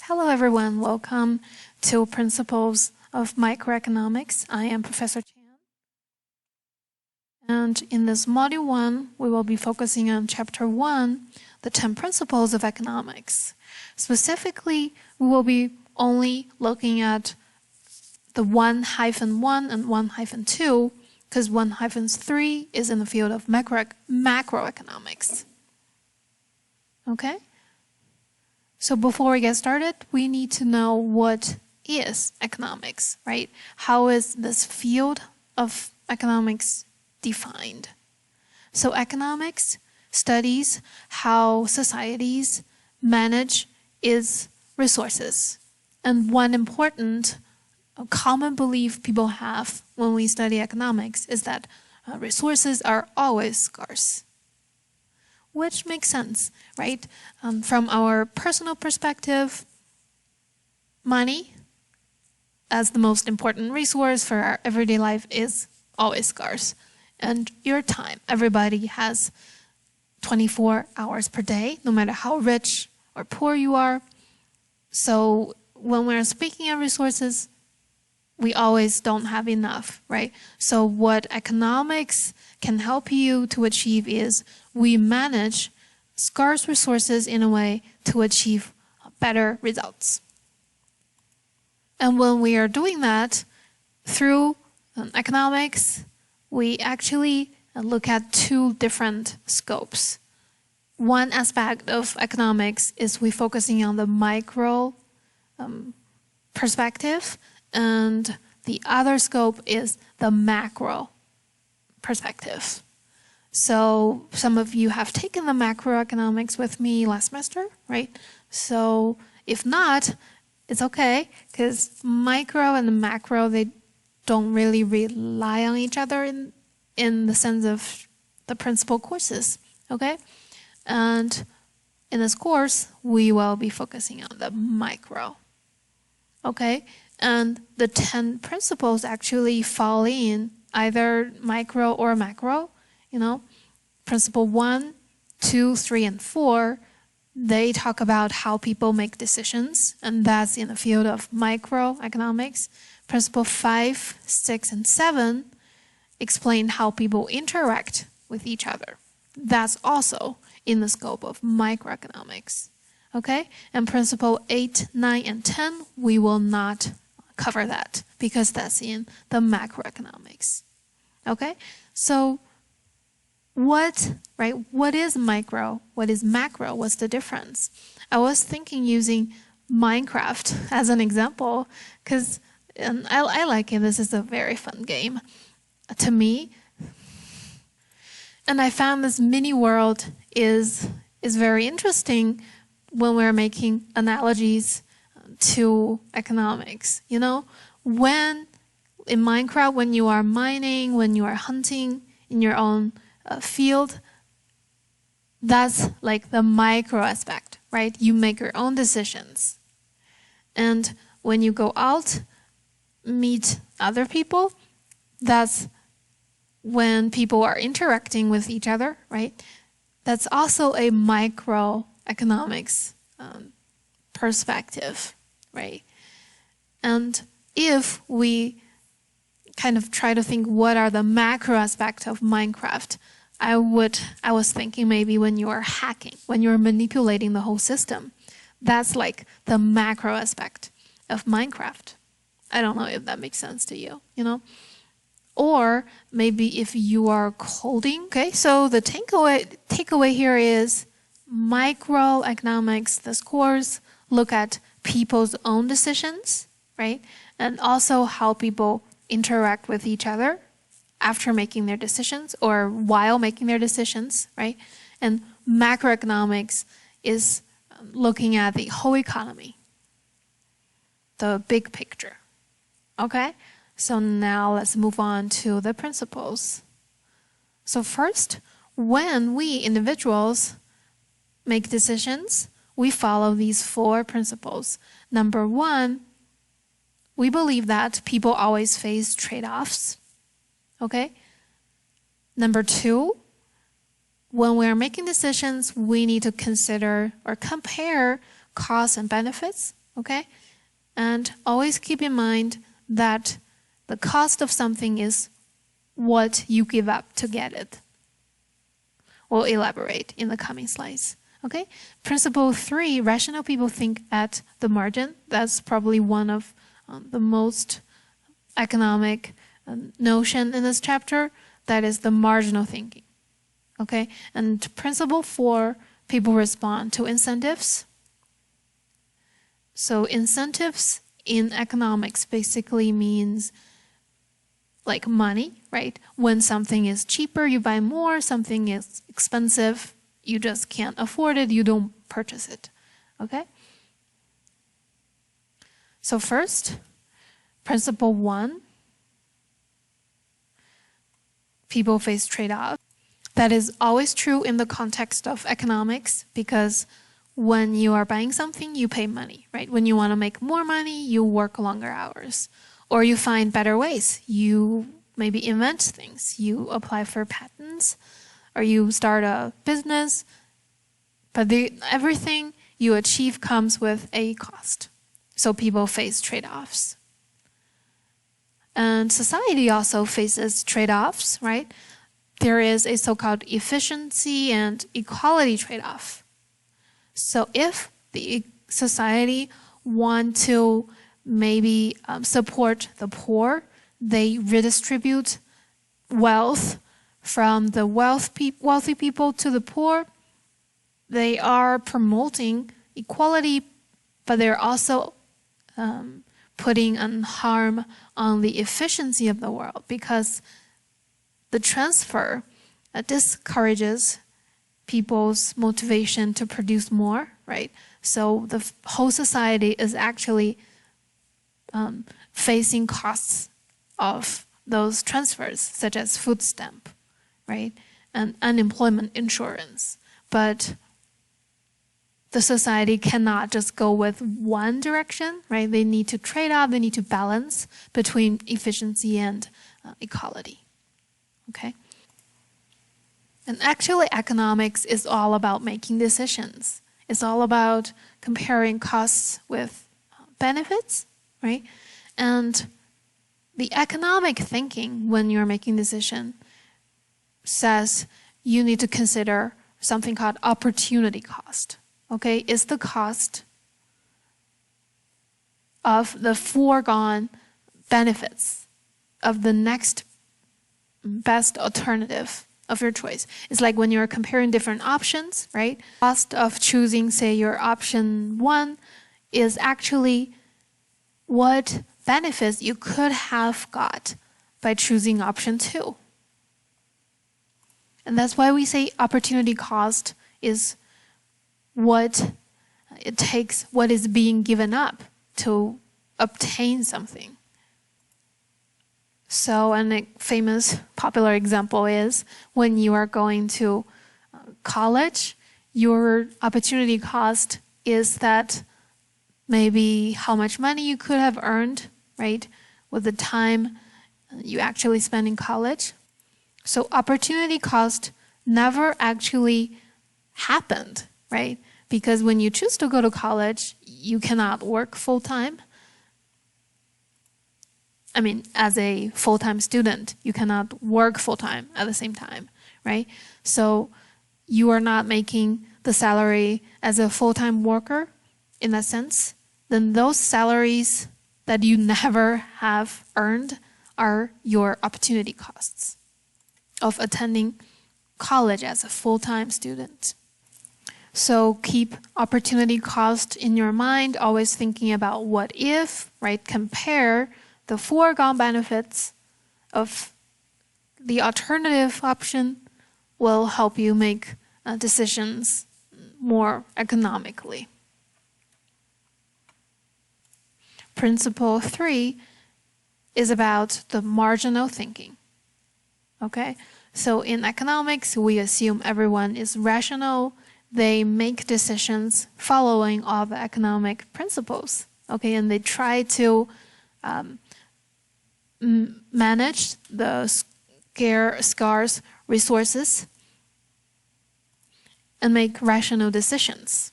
Hello everyone, welcome to Principles of Microeconomics. I am Professor Chan. And in this Module 1, we will be focusing on Chapter 1, the 10 Principles of Economics. Specifically, we will be only looking at the 1-1 and 1-2, because 1-3 is in the field of macroeconomics. Okay? So before we get started, we need to know what is economics, right? How is this field of economics defined? So economics studies how societies manage its resources. And one important common belief people have when we study economics is that resources are always scarce. Which makes sense, right? From our personal perspective, money as the most important resource for our everyday life is always scarce. And your time, everybody has 24 hours per day, no matter how rich or poor you are. So when we're speaking of resources, we always don't have enough, right? So what economics can help you to achieve is we manage scarce resources in a way to achieve better results. And when we are doing that through economics, we actually look at two different scopes. One aspect of economics is we focusing on the micro perspective, and the other scope is the macro perspective. So some of you have taken the macroeconomics with me last semester, right? So if not, it's okay, because micro and the macro, they don't really rely on each other in the sense of the principal courses, okay? And in this course, we will be focusing on the micro, okay? And the 10 principles actually fall in either micro or macro. You know, principle 1, 2, 3, and 4, they talk about how people make decisions, and that's in the field of microeconomics. Principle 5, 6, and 7 explain how people interact with each other. That's also in the scope of microeconomics. Okay? And principle 8, 9, and 10, we will not cover that because that's in the macroeconomics. Okay? So what is micro? What is macro? What's the difference? I was thinking using Minecraft as an example because I like it. This is a very fun game to me. And I found this mini world is very interesting when we're making analogies to economics. You know, when in Minecraft, when you are mining, when you are hunting in your own field, that's like the micro aspect, right? You make your own decisions. And when you go out, meet other people, that's when people are interacting with each other, right? That's also a microeconomics perspective, right? And if we kind of try to think what are the macro aspects of Minecraft, I was thinking maybe when you are hacking, when you're manipulating the whole system, that's like the macro aspect of Minecraft. I don't know if that makes sense to you, you know? Or maybe if you are coding, okay? So the takeaway here is microeconomics, this course, look at people's own decisions, right? And also how people interact with each other after making their decisions or while making their decisions, right? And macroeconomics is looking at the whole economy, the big picture, okay? So now let's move on to the principles. So first, when we individuals make decisions, we follow these 4 principles. Number 1, we believe that people always face trade-offs. Okay? Number 2, when we're making decisions, we need to consider or compare costs and benefits. Okay? And always keep in mind that the cost of something is what you give up to get it. We'll elaborate in the coming slides. Okay? Principle 3, rational people think at the margin. That's probably one of the most economic notion in this chapter. That is the marginal thinking. Okay? And principle 4, people respond to incentives. So incentives in economics basically means like money, right? When something is cheaper, you buy more. Something is expensive, you just can't afford it, you don't purchase it. Okay? So first, principle 1, people face trade-off. That is always true in the context of economics, because when you are buying something, you pay money, right? When you want to make more money, you work longer hours. Or you find better ways. You maybe invent things. You apply for patents, or you start a business. But everything you achieve comes with a cost. So people face trade-offs. And society also faces trade-offs, right? There is a so-called efficiency and equality trade-off. So if the society want to maybe support the poor, they redistribute wealth from the wealthy people to the poor. They are promoting equality, but they're also putting harm on the efficiency of the world, because the transfer discourages people's motivation to produce more, right? So the whole society is actually facing costs of those transfers, such as food stamp, right? And unemployment insurance. But the society cannot just go with one direction, right? They need to trade off, they need to balance between efficiency and equality, okay? And actually, economics is all about making decisions. It's all about comparing costs with benefits, right? And the economic thinking when you're making decision says you need to consider something called opportunity cost. Okay, it's the cost of the foregone benefits of the next best alternative of your choice. It's like when you're comparing different options, right? Cost of choosing, say, your option 1 is actually what benefits you could have got by choosing option 2. And that's why we say opportunity cost is what it takes, what is being given up to obtain something. So a famous popular example is when you are going to college, your opportunity cost is that maybe how much money you could have earned, right, with the time you actually spend in college. So opportunity cost never actually happened, right? Because when you choose to go to college, you cannot work full-time. I mean, as a full-time student, you cannot work full-time at the same time, right? So you are not making the salary as a full-time worker in that sense. Then those salaries that you never have earned are your opportunity costs of attending college as a full-time student. So keep opportunity cost in your mind, always thinking about what if, right? Compare the foregone benefits of the alternative option will help you make decisions more economically. Principle 3 is about the marginal thinking. Okay? So in economics, we assume everyone is rational. They make decisions following all the economic principles. Okay? And they try to manage the scarce resources and make rational decisions.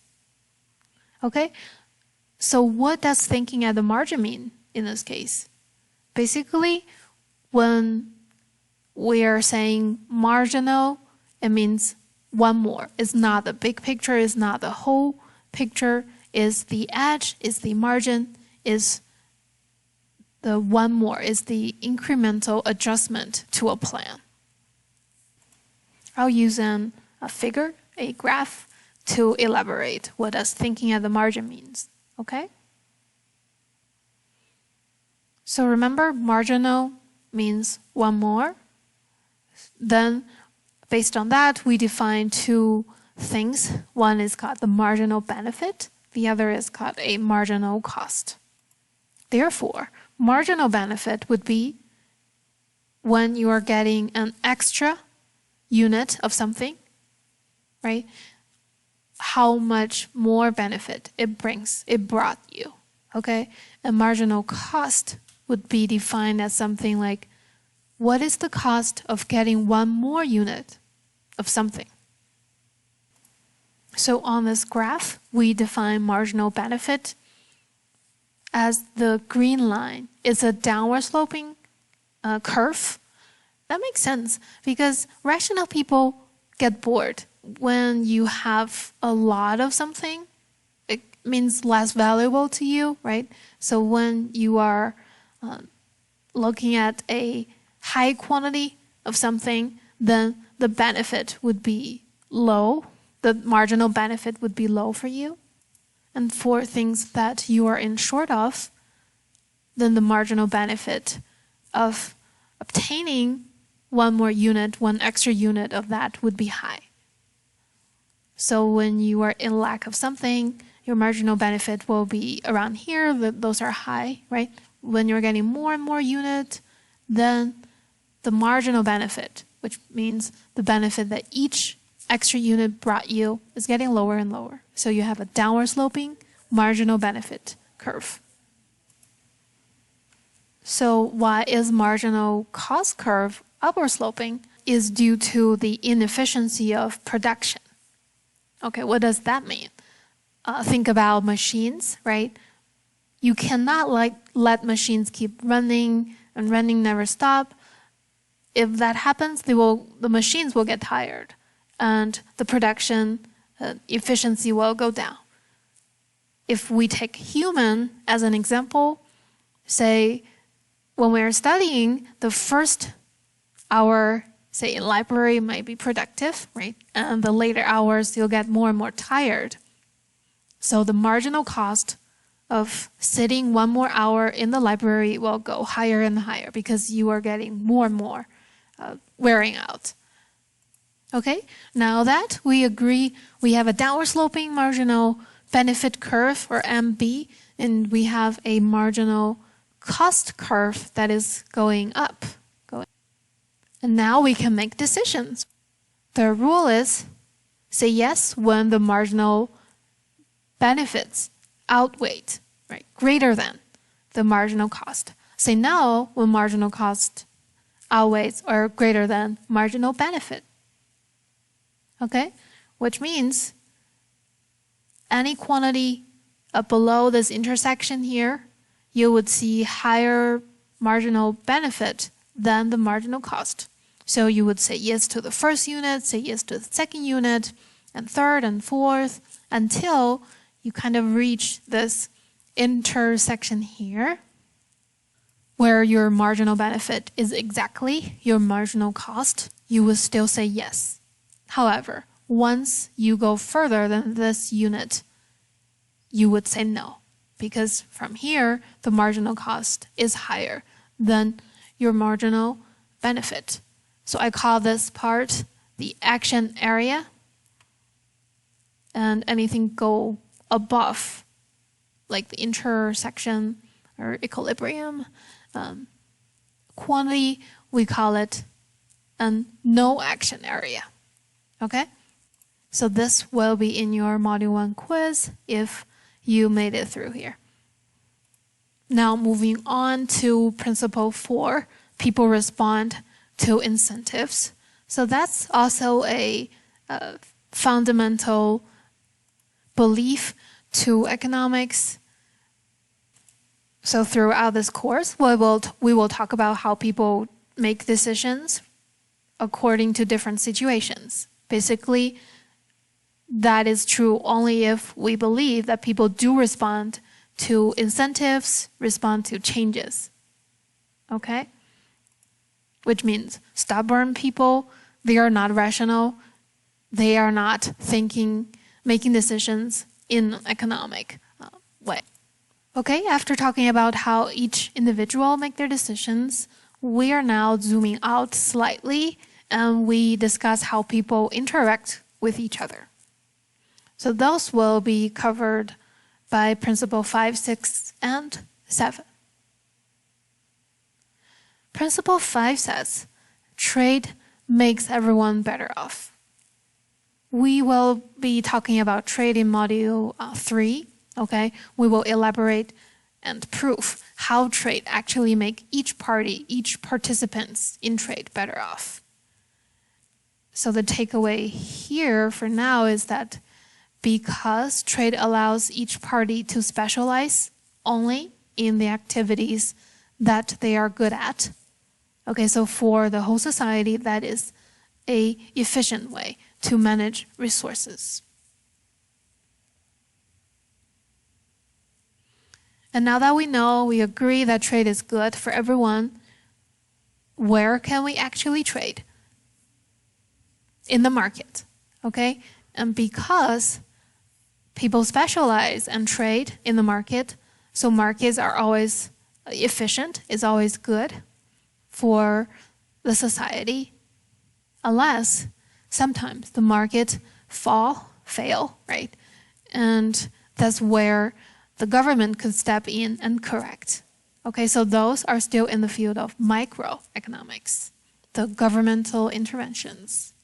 Okay? So what does thinking at the margin mean in this case? Basically, when we are saying marginal, it means one more. It's not the big picture, it's not the whole picture, it's the edge, it's the margin, is the one more, is the incremental adjustment to a plan. I'll use a figure, a graph, to elaborate what does thinking at the margin means, okay? So remember, marginal means one more. Then, based on that, we define two things. One is called the marginal benefit. The other is called a marginal cost. Therefore, marginal benefit would be when you are getting an extra unit of something, right? How much more benefit it brought you, okay? A marginal cost would be defined as something like, what is the cost of getting one more unit of something? So on this graph, we define marginal benefit as the green line. It's a downward sloping curve. That makes sense because rational people get bored. When you have a lot of something, it means less valuable to you, right? So when you are looking at a high quantity of something, then the benefit would be low. The marginal benefit would be low for you. And for things that you are in short of, then the marginal benefit of obtaining one more unit, one extra unit of that would be high. So when you are in lack of something, your marginal benefit will be around here. Those are high, right? When you're getting more and more unit, then the marginal benefit, which means the benefit that each extra unit brought you, is getting lower and lower. So you have a downward sloping marginal benefit curve. So why is marginal cost curve upward sloping? Is due to the inefficiency of production. Okay, what does that mean? Think about machines, right? You cannot let machines keep running and running, never stop. If that happens, the machines will get tired and the production efficiency will go down. If we take human as an example, say when we're studying, the first hour, say in library, might be productive, right? And the later hours, you'll get more and more tired. So the marginal cost of sitting one more hour in the library will go higher and higher because you are getting more and more wearing out. Okay, now that we agree we have a downward sloping marginal benefit curve, or MB, and we have a marginal cost curve that is going up. And now we can make decisions. The rule is say yes when the marginal benefits outweigh, right, greater than the marginal cost. Say no when marginal cost outweighs or greater than marginal benefit. Okay, which means any quantity below this intersection here, you would see higher marginal benefit than the marginal cost. So you would say yes to the first unit, say yes to the second unit, and third and fourth, until you kind of reach this intersection here, where your marginal benefit is exactly your marginal cost. You would still say yes. However, once you go further than this unit, you would say no, because from here, the marginal cost is higher than your marginal benefit. So I call this part the action area, and anything go above, like the intersection or equilibrium quantity, we call it a no action area. Okay? So this will be in your Module 1 quiz if you made it through here. Now moving on to Principle 4, people respond to incentives. So that's also a fundamental belief to economics. So throughout this course, we will talk about how people make decisions according to different situations. Basically, that is true only if we believe that people do respond to incentives, respond to changes. Okay? Which means stubborn people, they are not rational. They are not thinking, making decisions in an economic way. Okay, after talking about how each individual make their decisions, we are now zooming out slightly and we discuss how people interact with each other. So those will be covered by Principle 5, 6, and 7. Principle 5 says, trade makes everyone better off. We will be talking about trade in Module 3. Okay, we will elaborate and prove how trade actually make each party, each participants in trade better off. So the takeaway here for now is that because trade allows each party to specialize only in the activities that they are good at. Okay, so for the whole society, that is an efficient way to manage resources. And now that we agree that trade is good for everyone, where can we actually trade? In the market, okay? And because people specialize and trade in the market, so markets are always efficient, is always good for the society, unless sometimes the market fail, right? And that's where the government could step in and correct. Okay, so those are still in the field of microeconomics, the governmental interventions.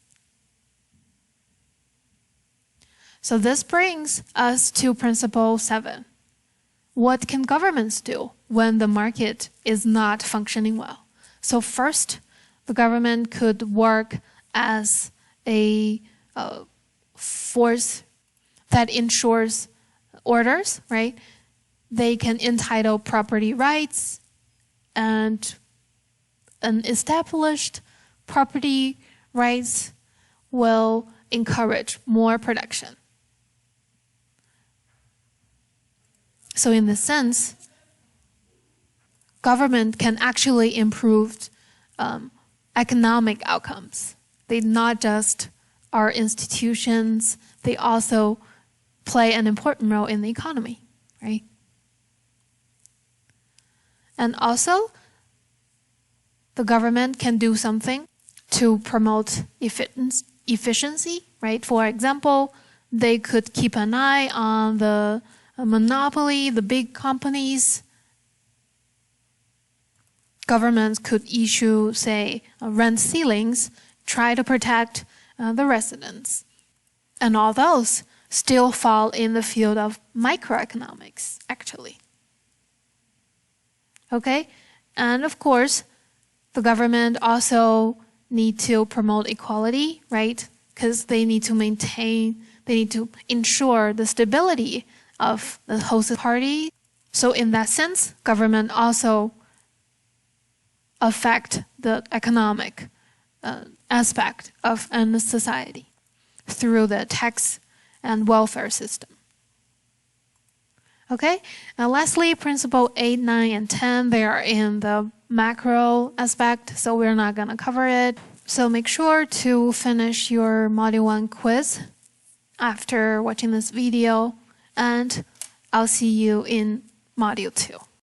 So this brings us to Principle 7. What can governments do when the market is not functioning well? So first, the government could work as a force that ensures orders, right? They can entitle property rights, and an established property rights will encourage more production. So in this sense, government can actually improve economic outcomes. They not just are institutions, they also play an important role in the economy, right? And also, the government can do something to promote efficiency, right? For example, they could keep an eye on the monopoly, the big companies. Governments could issue, say, rent ceilings, try to protect the residents. And all those still fall in the field of microeconomics, actually. Okay? And of course, the government also need to promote equality, right? Because they need to ensure the stability of the host party. So in that sense, government also affect the economic aspect of a society through the tax and welfare system. Okay, and lastly, Principle 8, 9, and 10, they are in the macro aspect, so we're not going to cover it. So make sure to finish your Module 1 quiz after watching this video, and I'll see you in Module 2.